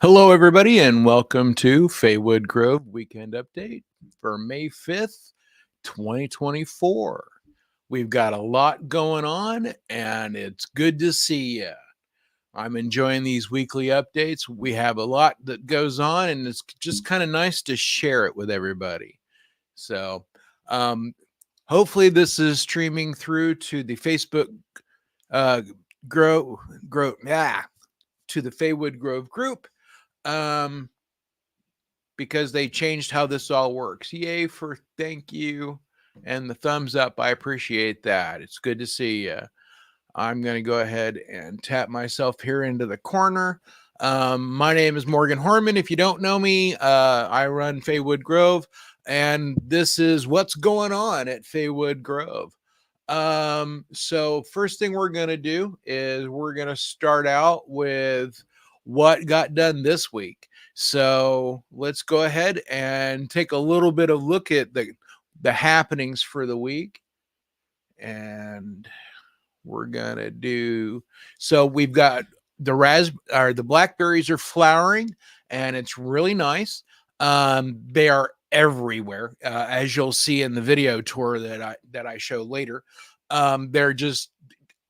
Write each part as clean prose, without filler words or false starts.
Hello, everybody, and welcome to Faewood Grove Weekend Update for May 5th, 2024. We've got a lot going on, and it's good to see you. I'm enjoying these weekly updates. We have a lot that goes on, and it's just kind of nice to share it with everybody. So, um, hopefully, this is streaming through to the Facebook uh, to the Faewood Grove group. Um, because they changed how this all works. Yay for thank you and the thumbs up. I appreciate that. It's good to see you. I'm going to go ahead and tap myself here into the corner. My name is Morgan Horman. If you don't know me, I run Faewood Grove, and this is what's going on at Faewood Grove. So first thing we're going to do is we're going to start out with what got done this week. So let's go ahead and take a little bit of look at the happenings for the week. And we're going to do, so we've got the blackberries are flowering, and it's really nice. They are everywhere, as you'll see in the video tour that I show later. They're just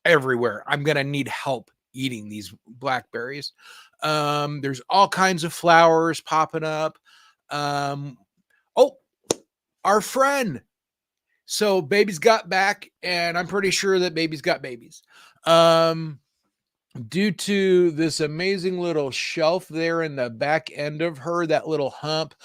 everywhere. I'm gonna need help eating these blackberries. There's all kinds of flowers popping up. Oh, our friend. So baby's got back, and I'm pretty sure that baby's got babies. Due to this amazing little shelf there in the back end of her, that little hump,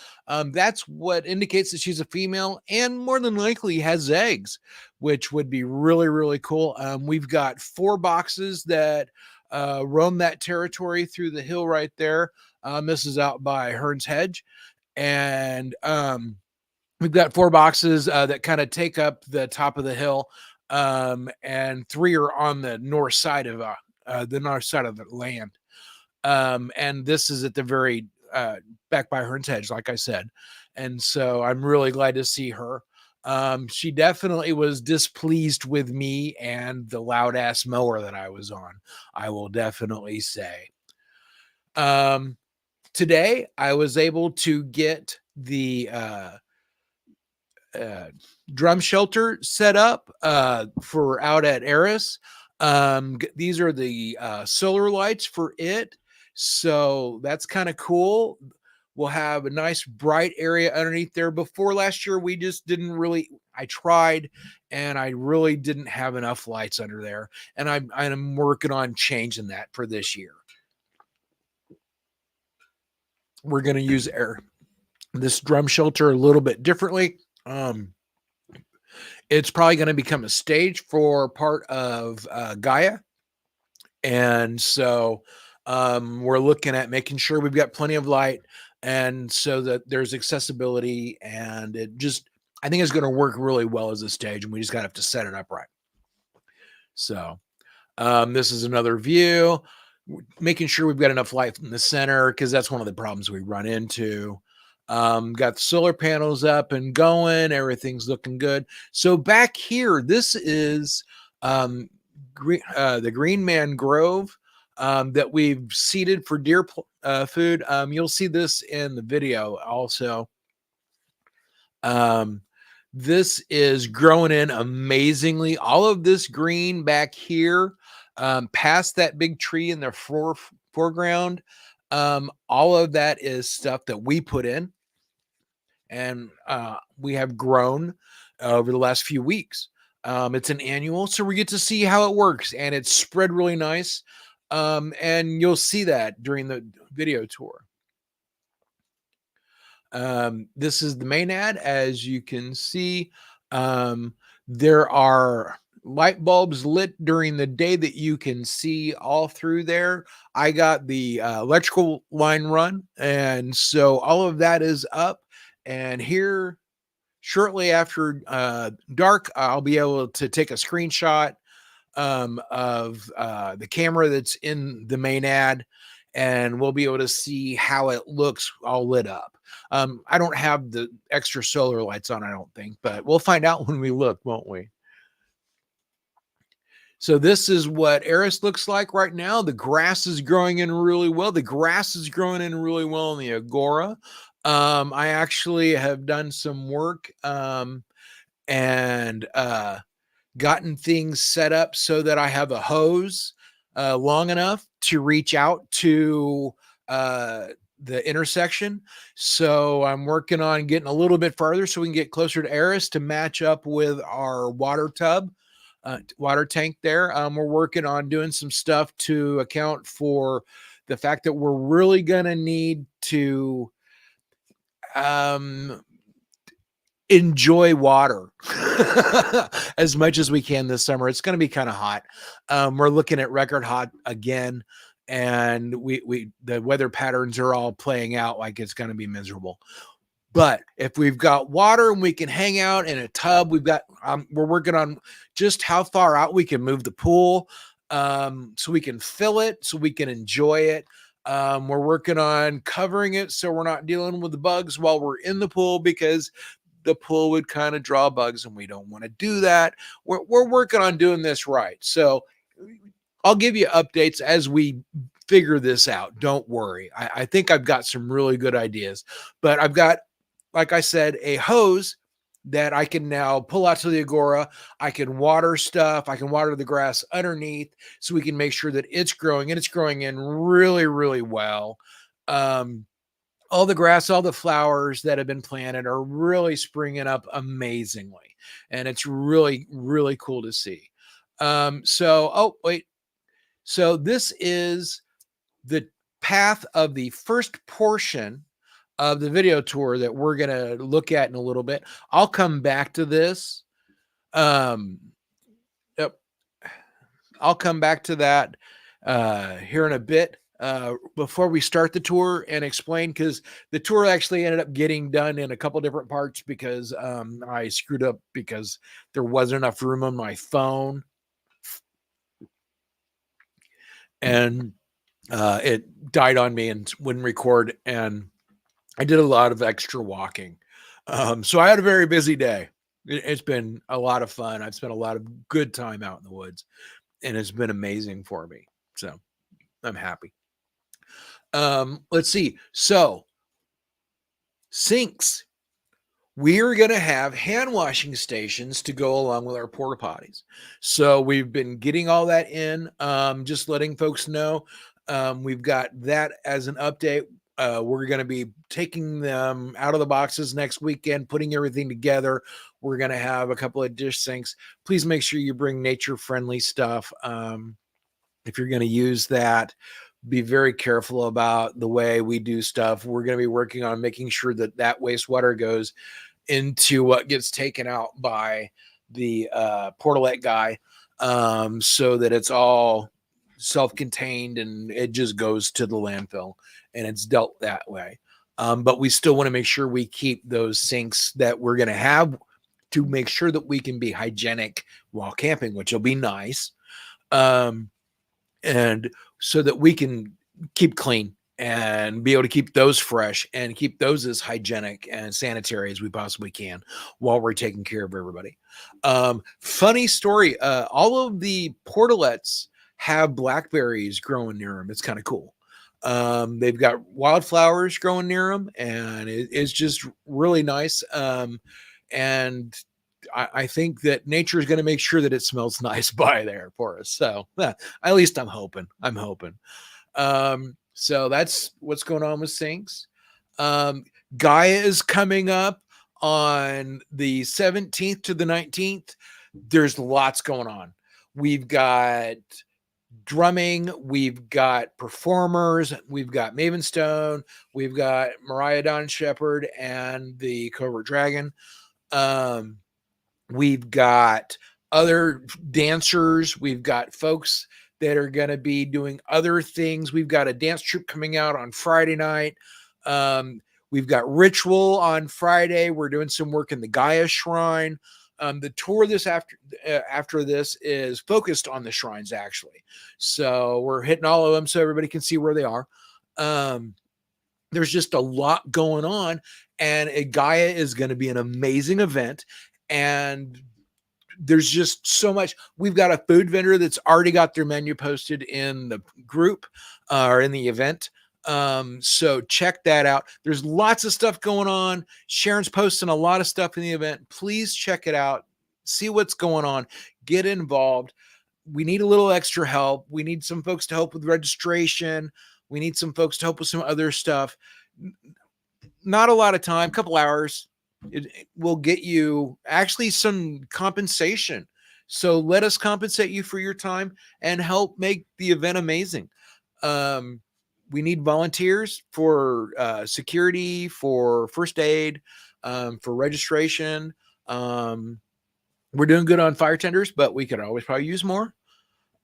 that's what indicates that she's a female and more than likely has eggs, which would be really, really cool. We've got 4 boxes that roam that territory through the hill right there. This is out by Hearn's Hedge. And we've got 4 boxes that kind of take up the top of the hill. And 3 are on the north side of the land. And this is at the very back by Hearn's Hedge, like I said. And so I'm really glad to see her. She definitely was displeased with me and the loud ass mower that I was on, I will definitely say. Today I was able to get the drum shelter set up for out at Eris. These are the solar lights for it. So that's kind of cool. We'll have a nice bright area underneath there. Before last year, we just didn't really, I tried and I really didn't have enough lights under there. And I'm working on changing that for this year. We're going to use this drum shelter a little bit differently. It's probably going to become a stage for part of Gaia. And so we're looking at making sure we've got plenty of light and so that there's accessibility, and I think it's going to work really well as a stage, and we just got to have to set it up right. So this is another view, making sure we've got enough light in the center, because that's one of the problems we run into. Got the solar panels up and going. Everything's looking good. So back here, this is the Green Man Grove that we've seeded for deer food. You'll see this in the video also. This is growing in amazingly. All of this green back here, past that big tree in the foreground, all of that is stuff that we put in. And we have grown over the last few weeks. It's an annual, so we get to see how it works, and it's spread really nice. And you'll see that during the video tour. This is the main ad. As you can see, there are light bulbs lit during the day that you can see all through there. I got the electrical line run, and so all of that is up. And here, shortly after dark, I'll be able to take a screenshot of the camera that's in the main ad, and we'll be able to see how it looks all lit up. I don't have the extra solar lights on, I don't think, but we'll find out when we look, won't we? So this is what Eris looks like right now. The grass is growing in really well. The grass is growing in really well in the Agora. I actually have done some work and gotten things set up so that I have a hose long enough to reach out to the intersection. So I'm working on getting a little bit farther so we can get closer to Eris to match up with our water tub. Water tank there. We're working on doing some stuff to account for the fact that we're really going to need to enjoy water as much as we can this summer. It's going to be kind of hot. We're looking at record hot again, and the weather patterns are all playing out like it's going to be miserable. But if we've got water and we can hang out in a tub, we're working on just how far out we can move the pool so we can fill it, so we can enjoy it. We're working on covering it so we're not dealing with the bugs while we're in the pool, because the pool would kind of draw bugs and we don't want to do that. We're working on doing this right. So I'll give you updates as we figure this out. Don't worry. I think I've got some really good ideas, but I've got, like I said, a hose that I can now pull out to the Agora. I can water stuff. I can water the grass underneath so we can make sure that it's growing, and it's growing in really, really well. All the grass, all the flowers that have been planted are really springing up amazingly. And it's really, really cool to see. So this is the path of the first portion of the video tour that we're going to look at in a little bit. I'll come back to this. I'll come back to that here in a bit before we start the tour and explain, because the tour actually ended up getting done in a couple different parts because I screwed up because there wasn't enough room on my phone. And it died on me and wouldn't record, and I did a lot of extra walking. So I had a very busy day. It's been a lot of fun. I've spent a lot of good time out in the woods, and it's been amazing for me. So I'm happy. Let's see. So sinks. We're going to have hand washing stations to go along with our porta potties. So we've been getting all that in, just letting folks know. We've got that as an update. We're going to be taking them out of the boxes next weekend, putting everything together. We're going to have a couple of dish sinks. Please make sure you bring nature-friendly stuff. If you're going to use that, be very careful about the way we do stuff. We're going to be working on making sure that that wastewater goes into what gets taken out by the portalet guy, so that it's all self-contained and it just goes to the landfill and it's dealt that way. But we still want to make sure we keep those sinks that we're going to have to make sure that we can be hygienic while camping, which will be nice. And so that we can keep clean and be able to keep those fresh and keep those as hygienic and sanitary as we possibly can while we're taking care of everybody. Funny story. All of the portalets have blackberries growing near them. It's kind of cool. They've got wildflowers growing near them, and it's just really nice. And I think that nature is going to make sure that it smells nice by there for us. So at least I'm hoping. So that's what's going on with sinks. Gaia is coming up on the 17th to the 19th. There's lots going on. We've got drumming, we've got performers, we've got Maven Stone, we've got Mariah Dawn Shepherd and the Cobra Dragon. We've got other dancers. We've got folks that are going to be doing other things. We've got a dance troupe coming out on Friday night. We've got ritual on Friday. We're doing some work in the Gaia shrine. The tour after this is focused on the shrines, actually. So we're hitting all of them so everybody can see where they are. There's just a lot going on, and Gaia is going to be an amazing event. And there's just so much. We've got a food vendor that's already got their menu posted in the group or in the event. So check that out. There's lots of stuff going on. Sharon's posting a lot of stuff in the event. Please check it out. See what's going on. Get involved. We need a little extra help. We need some folks to help with registration. We need some folks to help with some other stuff. Not a lot of time, couple hours. It will get you actually some compensation. So let us compensate you for your time and help make the event amazing. We need volunteers for security, for first aid, for registration. We're doing good on fire tenders, but we could always probably use more.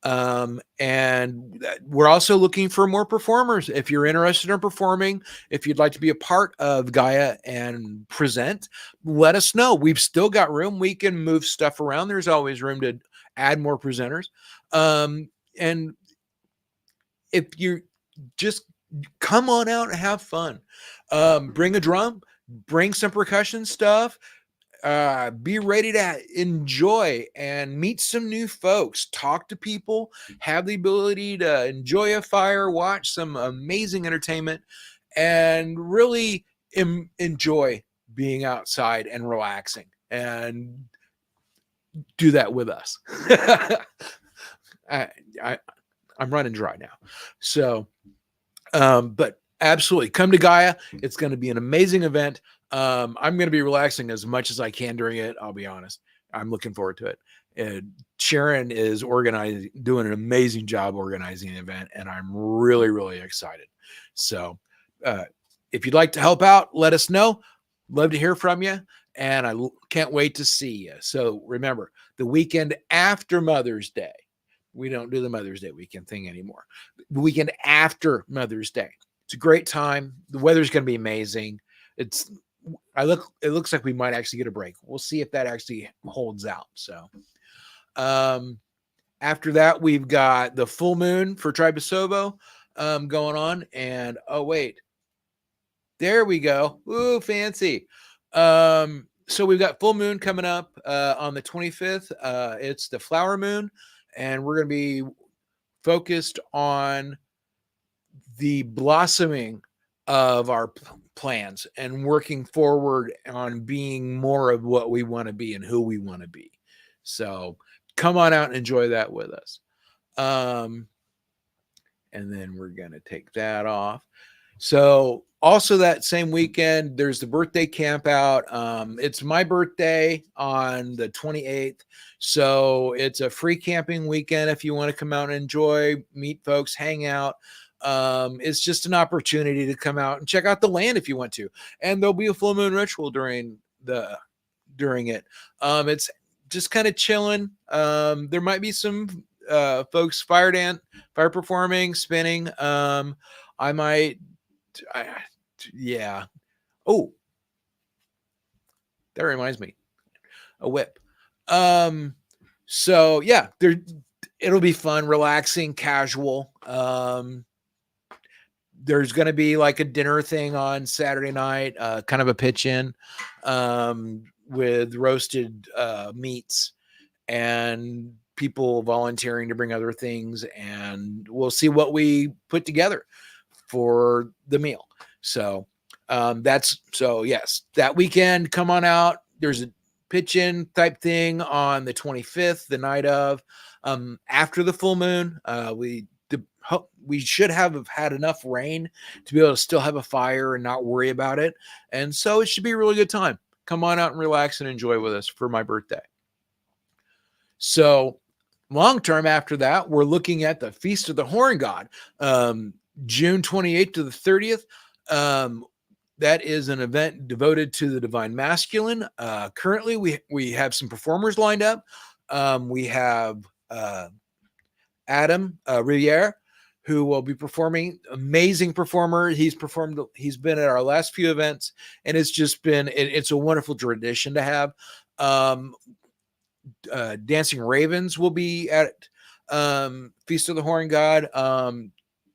And we're also looking for more performers. If you're interested in performing, if you'd like to be a part of Gaia and present, let us know. We've still got room. We can move stuff around. There's always room to add more presenters. And if you just come on out and have fun, bring a drum, bring some percussion stuff. Be ready to enjoy and meet some new folks, talk to people, have the ability to enjoy a fire, watch some amazing entertainment, and really enjoy being outside and relaxing, and do that with us. I'm running dry now. So, but absolutely come to Gaia. It's going to be an amazing event. I'm going to be relaxing as much as I can during it. I'll be honest. I'm looking forward to it. And Sharon is doing an amazing job organizing the event, and I'm really, really excited. So, if you'd like to help out, let us know. Love to hear from you, and I can't wait to see you. So remember, the weekend after Mother's Day, we don't do the Mother's Day weekend thing anymore. The weekend after Mother's Day. It's a great time. The weather's going to be amazing. It looks like we might actually get a break. We'll see if that actually holds out. So, after that, we've got the full moon for Tribe of Sobo, going on. And oh, wait, there we go. Ooh, fancy. So we've got full moon coming up, on the 25th. It's the flower moon, and we're going to be focused on the blossoming of our plans and working forward on being more of what we want to be and who we want to be. So come on out and enjoy that with us. And then we're going to take that off. So also that same weekend, there's the birthday camp out. It's my birthday on the 28th. So it's a free camping weekend. If you want to come out and enjoy, meet folks, hang out. It's just an opportunity to come out and check out the land if you want to. And there'll be a full moon ritual during it. It's just kind of chilling. There might be some folks fire performing, spinning. Yeah. Oh, that reminds me, a whip. So yeah, it'll be fun, relaxing, casual. There's going to be like a dinner thing on Saturday night, kind of a pitch in, with roasted meats and people volunteering to bring other things, and we'll see what we put together for the meal. So yes, that weekend, come on out. There's a pitch in type thing on the 25th, the night of, after the full moon. We should have had enough rain to be able to still have a fire and not worry about it. And so it should be a really good time. Come on out and relax and enjoy with us for my birthday. So long term after that, we're looking at the Feast of the Horn God, June 28th to the 30th. That is an event devoted to the divine masculine. Currently, we have some performers lined up. We have Adam Riviere, who will be performing. Amazing performer. He's been at our last few events, and it's a wonderful tradition to have. Dancing Ravens will be at Feast of the Horn God.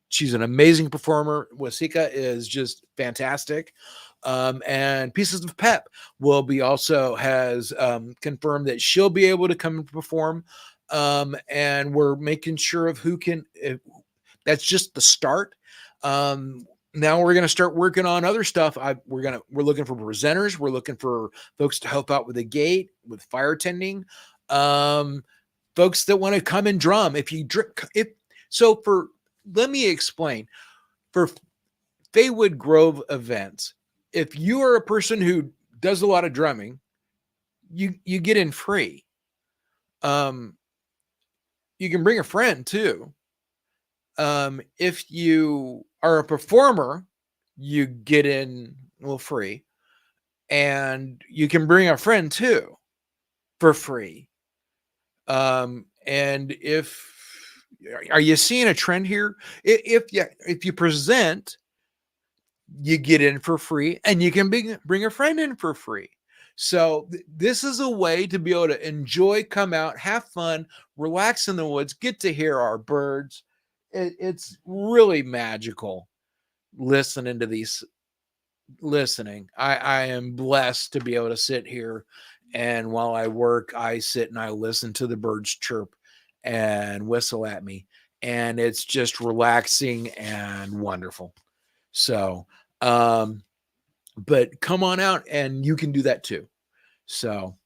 She's an amazing performer. Wasika is just fantastic. And Pieces of Pep will be also has confirmed that she'll be able to come and perform. And we're making sure of who can. That's just the start. Now we're going to start working on other stuff. We're looking for presenters. We're looking for folks to help out with the gate, with fire tending. Folks that want to come and drum. Let me explain. For Faewood Grove events, if you are a person who does a lot of drumming, you get in free. You can bring a friend too. If you are a performer, you get in free, and you can bring a friend too for free. And are you seeing a trend here? If you present, you get in for free, and you can bring a friend in for free. So this is a way to be able to enjoy, come out, have fun, relax in the woods, get to hear our birds. It's really magical listening to these. I am blessed to be able to sit here, and while I work, I sit and I listen to the birds chirp and whistle at me, and it's just relaxing and wonderful. So but come on out, and you can do that too. So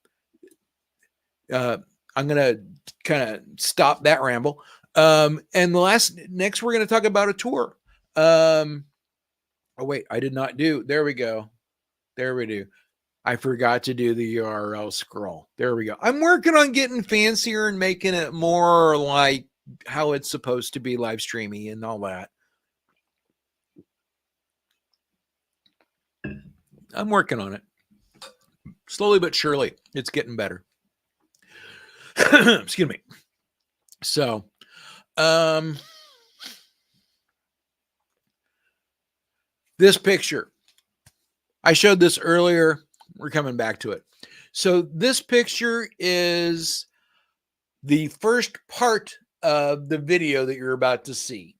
I'm gonna kind of stop that ramble. And next we're going to talk about a tour. Oh wait, I did not do. There we go. There we do. I forgot to do the URL scroll. There we go. I'm working on getting fancier and making it more like how it's supposed to be, live streaming and all that. I'm working on it. Slowly but surely, it's getting better. Excuse me. So, this picture, I showed this earlier. We're coming back to it. So this picture is the first part of the video that you're about to see.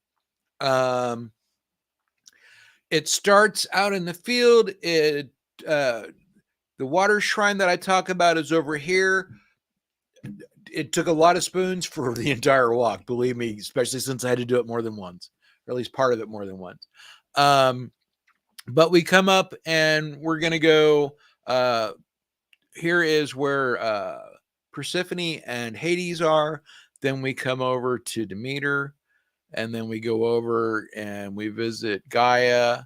It starts out in the field. The water shrine that I talk about is over here. It took a lot of spoons for the entire walk, believe me, especially since I had to do it more than once, or at least part of it more than once. But we come up and we're going to go, here is where Persephone and Hades are. Then we come over to Demeter, and then we go over and we visit Gaia.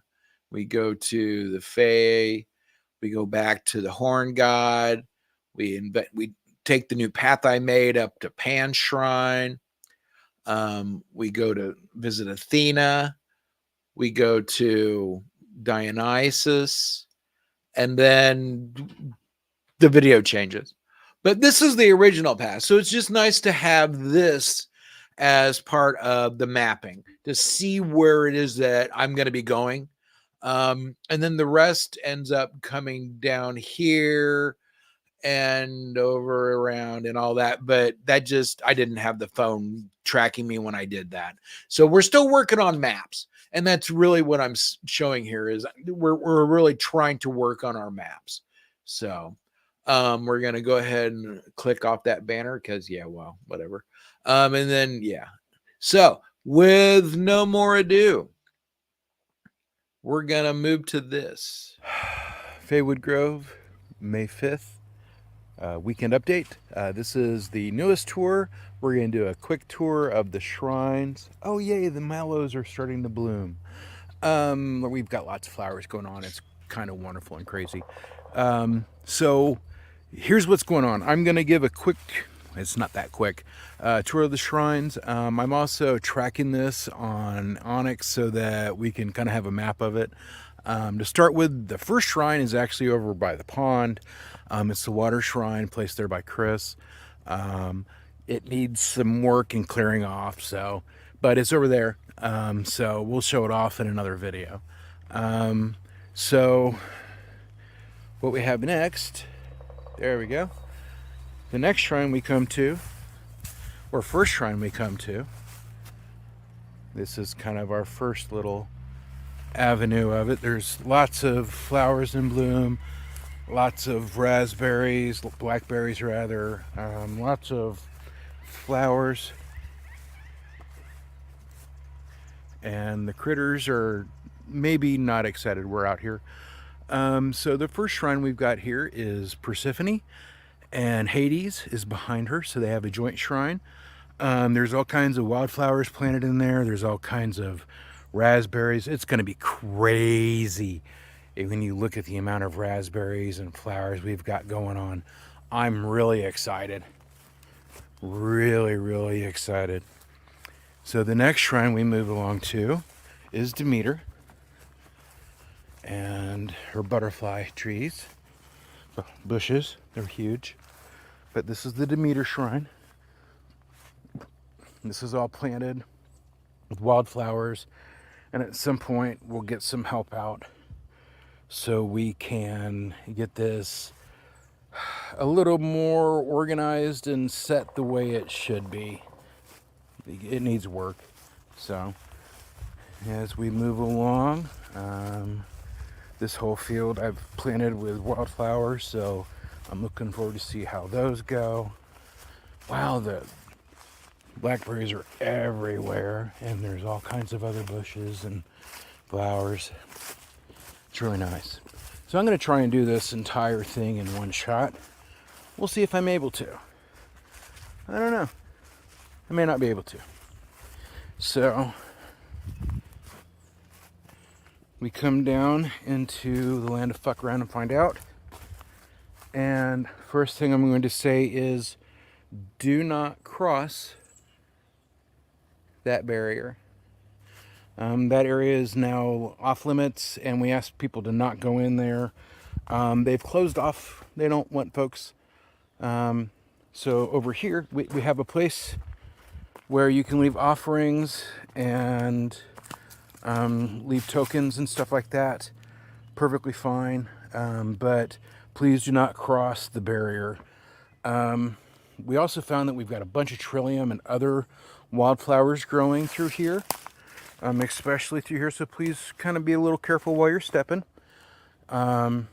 We go to the Fae. We go back to the Horn God. We take the new path I made up to Pan Shrine. We go to visit Athena. We go to Dionysus, and then the video changes. But this is the original path. So it's just nice to have this as part of the mapping to see where it is that I'm going to be going. And then the rest ends up coming down here and over around and all that. But I didn't have the phone tracking me when I did that. So we're still working on maps. And that's really what I'm showing here is we're really trying to work on our maps. So we're going to go ahead and click off that banner because, yeah, well, whatever. And then, yeah. So with no more ado, we're going to move to this. Faewood Grove, May 5th. Weekend update. This is the newest tour. We're going to do a quick tour of the shrines. Oh, yay, the mallows are starting to bloom. We've got lots of flowers going on. It's kind of wonderful and crazy. So here's what's going on. I'm going to give a quick, it's not that quick, tour of the shrines. I'm also tracking this on Onyx so that we can kind of have a map of it. To start with, the first shrine is actually over by the pond. It's the water shrine placed there by Chris. It needs some work and clearing off, but it's over there. So we'll show it off in another video. So what we have next, there we go. The next shrine we come to, or first shrine we come to, this is kind of our first little avenue of it. There's lots of flowers in bloom, lots of raspberries, blackberries rather, lots of flowers. And the critters are maybe not excited we're out here. So the first shrine we've got here is Persephone, and Hades is behind her, so they have a joint shrine. There's all kinds of wildflowers planted in there. There's all kinds of raspberries. It's going to be crazy when you look at the amount of raspberries and flowers we've got going on. I'm really excited. Really, really excited. So the next shrine we move along to is Demeter and her butterfly trees, bushes. They're huge. But this is the Demeter shrine. This is all planted with wildflowers, and at some point we'll get some help out so we can get this a little more organized and set the way it should be. It needs work. So as we move along, this whole field I've planted with wildflowers, so I'm looking forward to see how those go. Wow, the blackberries are everywhere, and there's all kinds of other bushes and flowers. It's really nice. So I'm going to try and do this entire thing in one shot. We'll see if I'm able to. I don't know. I may not be able to. So we come down into the land of fuck around and find out. And first thing I'm going to say is do not cross that barrier. That area is now off limits, and we asked people to not go in there. They've closed off. They don't want folks. So over here, we have a place where you can leave offerings and leave tokens and stuff like that. Perfectly fine. But please do not cross the barrier. We also found that we've got a bunch of trillium and other wildflowers growing through here, especially through here, so please kind of be a little careful while you're stepping. The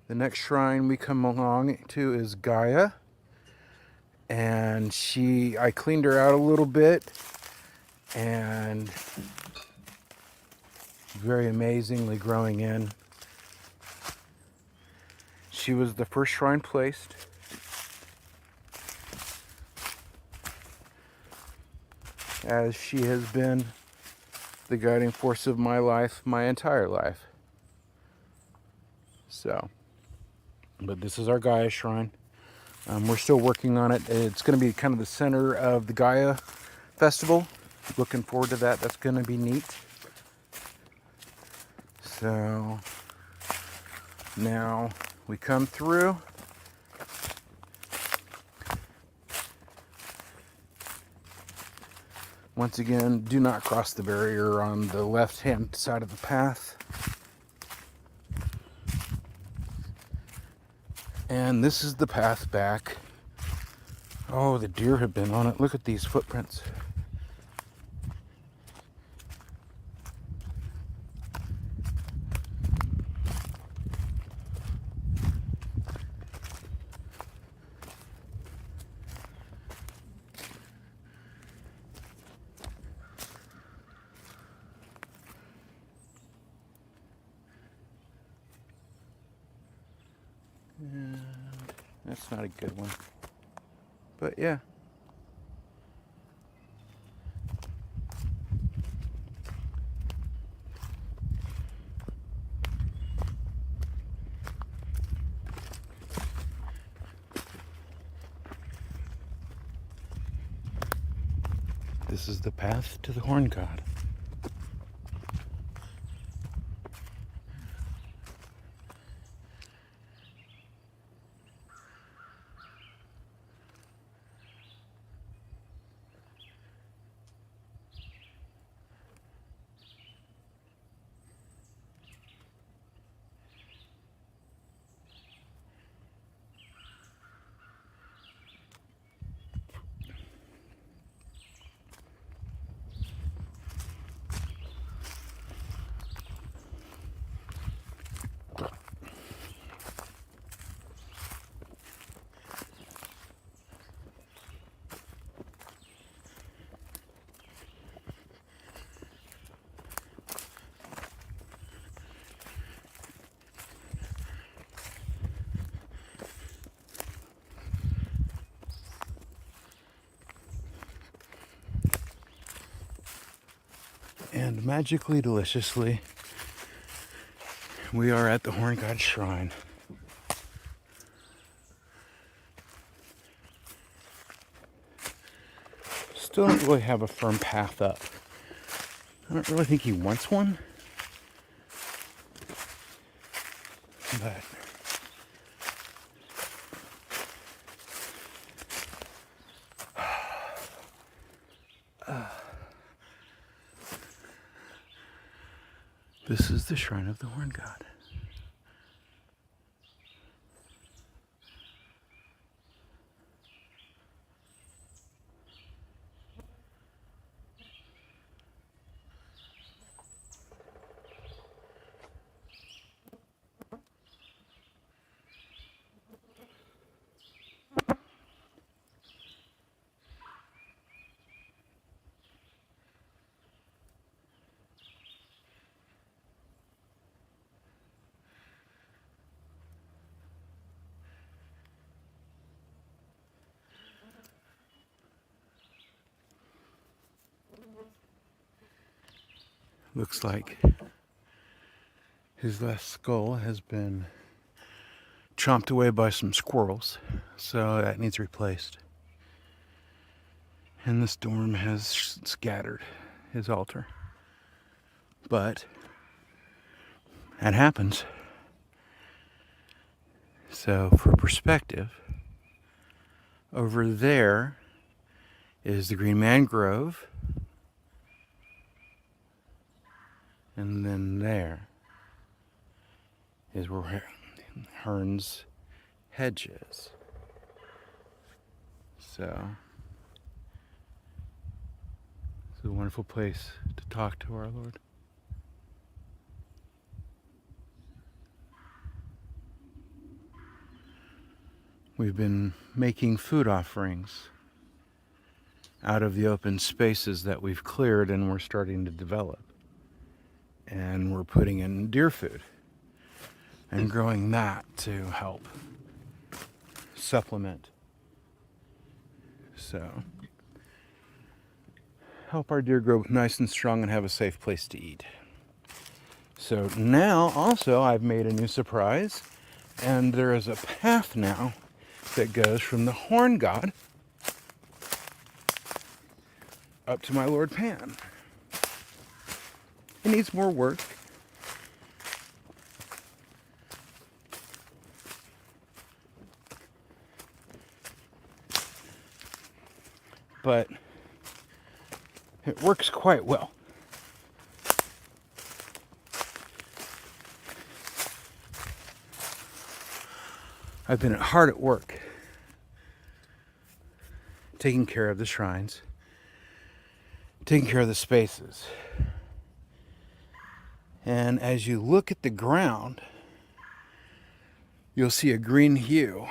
next shrine we come along to is Gaia, and I cleaned her out a little bit, and very amazingly growing in. She was the first shrine placed. As she has been the guiding force of my life, my entire life. So, but this is our Gaia shrine. We're still working on it. It's going to be kind of the center of the Gaia festival. Looking forward to that. That's going to be neat. So, now we come through. Once again, do not cross the barrier on the left-hand side of the path. And this is the path back. Oh, the deer have been on it. Look at these footprints. And that's not a good one. But yeah. This is the path to the Horn God. And magically, deliciously, we are at the Horn God Shrine. Still don't really have a firm path up. I don't really think he wants one. But this is the Shrine of the Horn God. Looks like his left skull has been chomped away by some squirrels, so that needs replaced. And the storm has scattered his altar. But that happens. So for perspective, over there is the green mangrove, and then there is where Hearn's hedge is. So it's a wonderful place to talk to our Lord. We've been making food offerings out of the open spaces that we've cleared and we're starting to develop. And we're putting in deer food and growing that to help supplement. So help our deer grow nice and strong and have a safe place to eat. So now also I've made a new surprise, and there is a path now that goes from the Horn God up to my Lord Pan. It needs more work. But it works quite well. I've been hard at work taking care of the shrines, taking care of the spaces. And as you look at the ground, you'll see a green hue.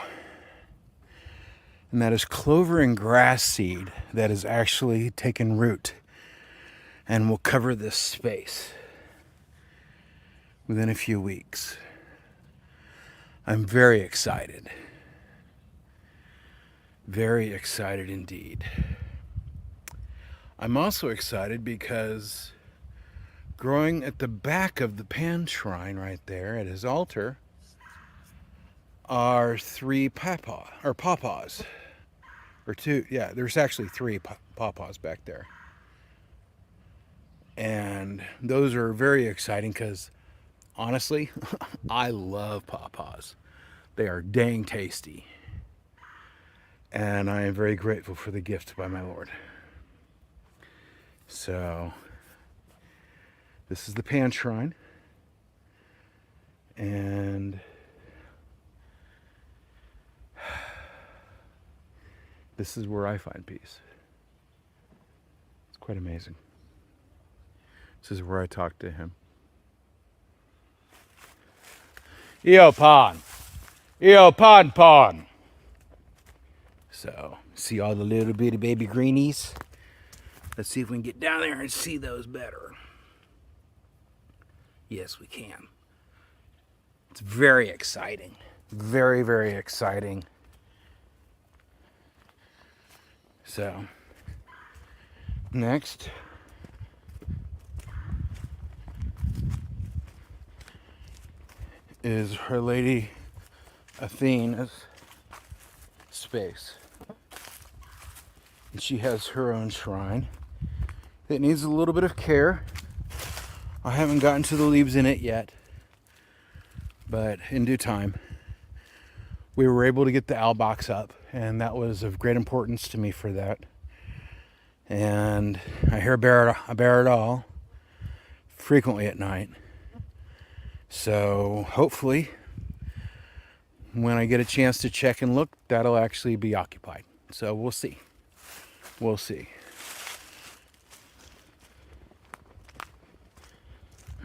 And that is clover and grass seed that has actually taken root and will cover this space within a few weeks. I'm very excited. Very excited indeed. I'm also excited because growing at the back of the Pan Shrine right there at his altar are 3 pawpaws. Or 2, yeah, there's actually 3 pawpaws back there. And those are very exciting because, honestly, I love pawpaws. They are dang tasty. And I am very grateful for the gift by my Lord. So, this is the Pan Shrine. And this is where I find peace. It's quite amazing. This is where I talk to him. Eo Pan. Eo Pan Pan. So, see all the little bitty baby greenies? Let's see if we can get down there and see those better. Yes, we can. It's very exciting. Very, very exciting. So, next, is Her Lady Athena's space. And she has her own shrine. It needs a little bit of care. I haven't gotten to the leaves in it yet, but in due time. We were able to get the owl box up, and that was of great importance to me for that. And I bear it all frequently at night. So hopefully, when I get a chance to check and look, that'll actually be occupied. So we'll see. We'll see.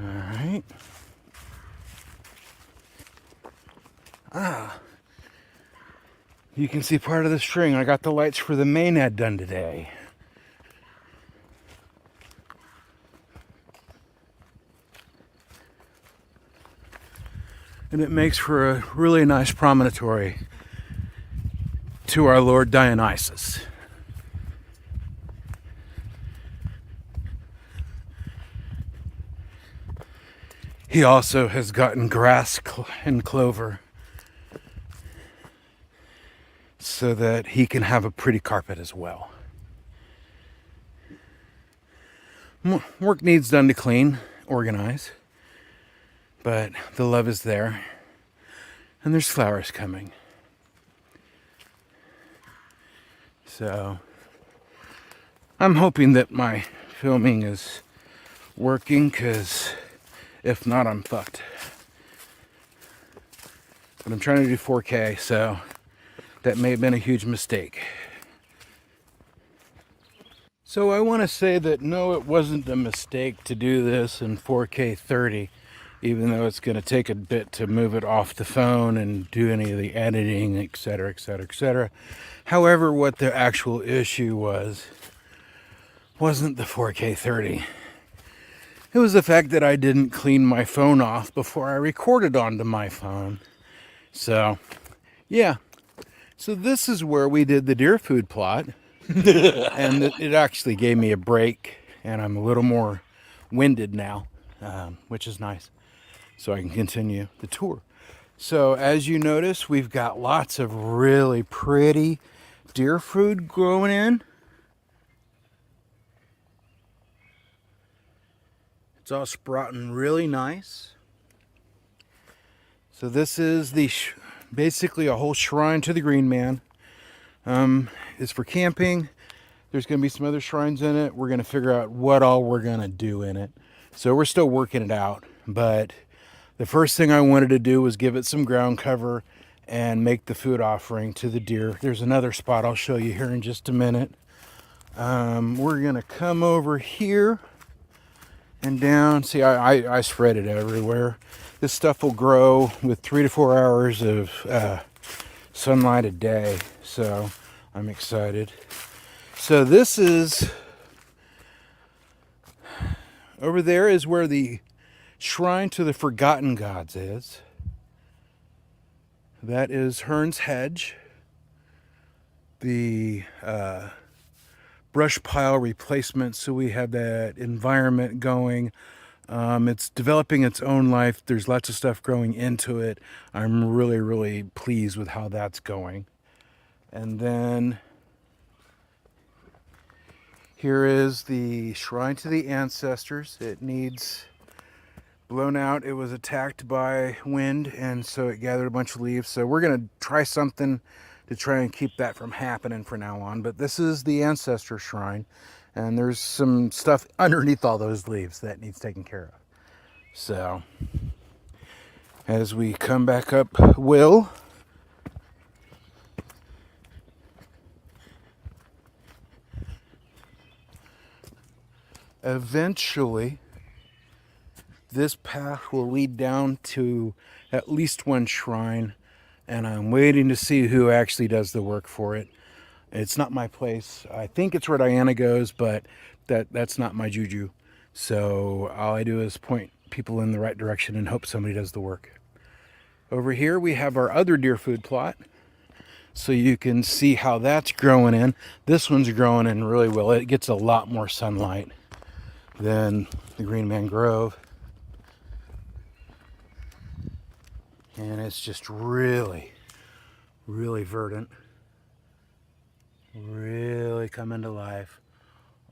All right. You can see part of the string. I got the lights for the main head done today. And it makes for a really nice promontory to our Lord Dionysus. He also has gotten grass and clover so that he can have a pretty carpet as well. Work needs done to clean, organize, but the love is there, and there's flowers coming. So I'm hoping that my filming is working, because if not, I'm fucked. But I'm trying to do 4K, so that may have been a huge mistake. So I want to say that no, it wasn't a mistake to do this in 4K 30, even though it's going to take a bit to move it off the phone and do any of the editing, etc., etc., etc. However, what the actual issue wasn't the 4K 30. It was the fact that I didn't clean my phone off before I recorded onto my phone. So, yeah. So this is where we did the deer food plot. And it actually gave me a break, and I'm a little more winded now, which is nice. So I can continue the tour. So as you notice, we've got lots of really pretty deer food growing in. It's all sprouting really nice. So this is basically a whole shrine to the Green Man. It's for camping. There's going to be some other shrines in it. We're going to figure out what all we're going to do in it. So we're still working it out. But the first thing I wanted to do was give it some ground cover and make the food offering to the deer. There's another spot I'll show you here in just a minute. We're going to come over here and down. See, I spread it everywhere. This stuff will grow with 3 to 4 hours of sunlight a day. So I'm excited. So this is, over there is where the shrine to the forgotten gods is. That is Hearn's Hedge. The brush pile replacement, so we have that environment going. It's developing its own life. There's lots of stuff growing into it. I'm really, really pleased with how that's going. And then here is the shrine to the ancestors. It needs blown out. It was attacked by wind, and so it gathered a bunch of leaves. So we're going to try something to try and keep that from happening from now on. But this is the ancestor shrine, and there's some stuff underneath all those leaves that needs taken care of. So as we come back up, Will, eventually this path will lead down to at least one shrine, and I'm waiting to see who actually does the work for it. It's not my place. I think it's where Diana goes, but that's not my juju. So all I do is point people in the right direction and hope somebody does the work. Over here we have our other deer food plot, so you can see how that's growing in. This one's growing in really well. It gets a lot more sunlight than the Green Man Grove. And it's just really, really verdant. Really coming to life.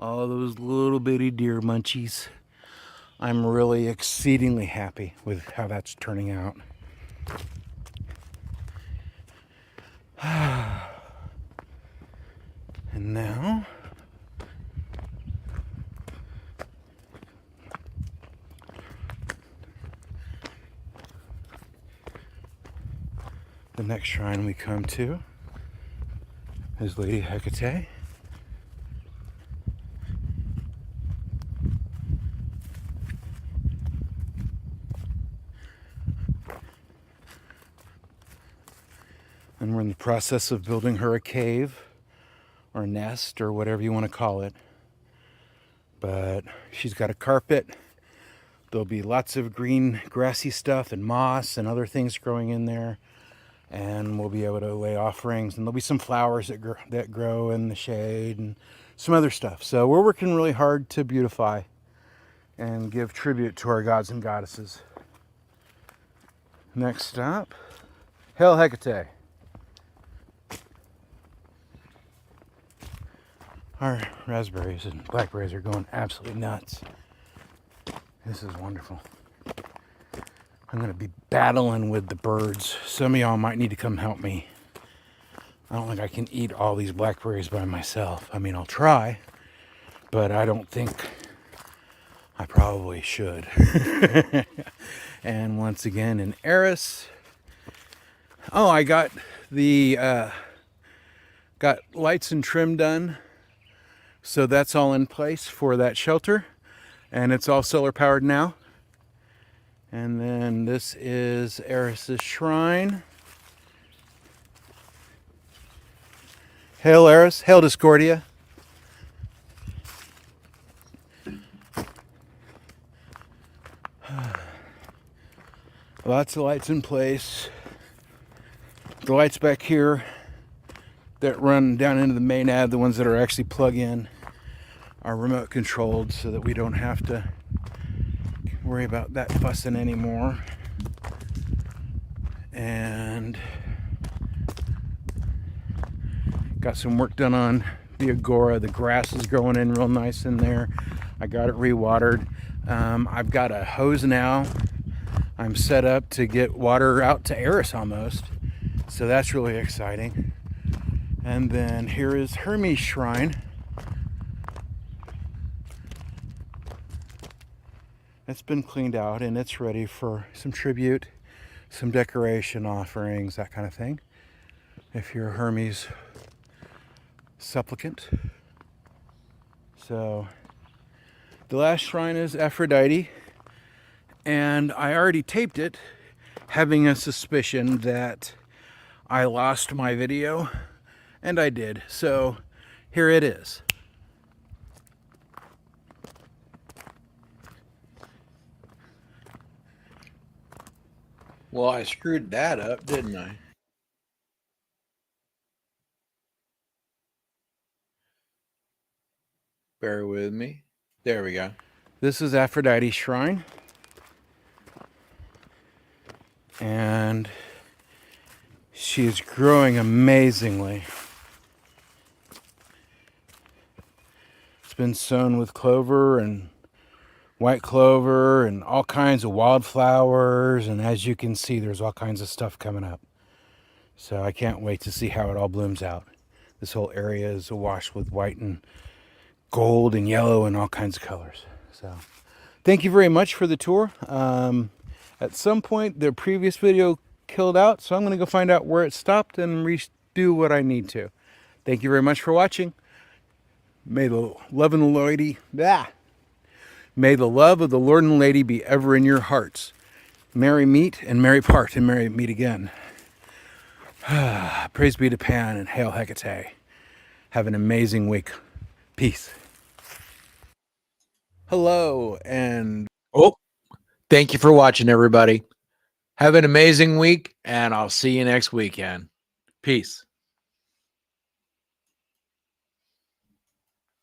All those little bitty deer munchies. I'm really exceedingly happy with how that's turning out. And now the next shrine we come to is Lady Hecate. And we're in the process of building her a cave or a nest or whatever you want to call it. But she's got a carpet. There'll be lots of green grassy stuff and moss and other things growing in there. And we'll be able to lay offerings, and there'll be some flowers that grow in the shade and some other stuff. So we're working really hard to beautify and give tribute to our gods and goddesses. Next stop, Hail Hecate. Our raspberries and blackberries are going absolutely nuts. This is wonderful. I'm going to be battling with the birds. Some of y'all might need to come help me. I don't think I can eat all these blackberries by myself. I mean, I'll try, but I don't think I probably should. And once again in Eris. Oh, I got the got lights and trim done. So that's all in place for that shelter. And it's all solar powered now. And then this is Eris's shrine. Hail Eris, hail Discordia. Lots of lights in place. The lights back here that run down into the main ad, the ones that are actually plug-in, are remote controlled so that we don't have to worry about that fussing anymore. And got some work done on the agora. The grass is growing in real nice in there. I got it rewatered. I've got a hose now. I'm set up to get water out to Eris almost. So that's really exciting. And then here is Hermes' shrine. It's been cleaned out and it's ready for some tribute, some decoration offerings, that kind of thing. If you're a Hermes supplicant. So the last shrine is Aphrodite, and I already taped it, having a suspicion that I lost my video, and I did. So here it is. Well, I screwed that up, didn't I? Bear with me. There we go. This is Aphrodite's shrine. And she is growing amazingly. It's been sown with clover and white clover and all kinds of wildflowers, and as you can see, there's all kinds of stuff coming up. So I can't wait to see how it all blooms out. This whole area is awash with white and gold and yellow and all kinds of colors. So thank you very much for the tour. At some point the previous video killed out, so I'm going to go find out where it stopped and redo what I need to. Thank you very much for watching. May the love and the lady, May the love of the Lord and Lady be ever in your hearts. Merry meet and merry part and merry meet again. Praise be to Pan and hail Hecate. Have an amazing week. Peace. Hello, and thank you for watching, everybody. Have an amazing week, and I'll see you next weekend. Peace.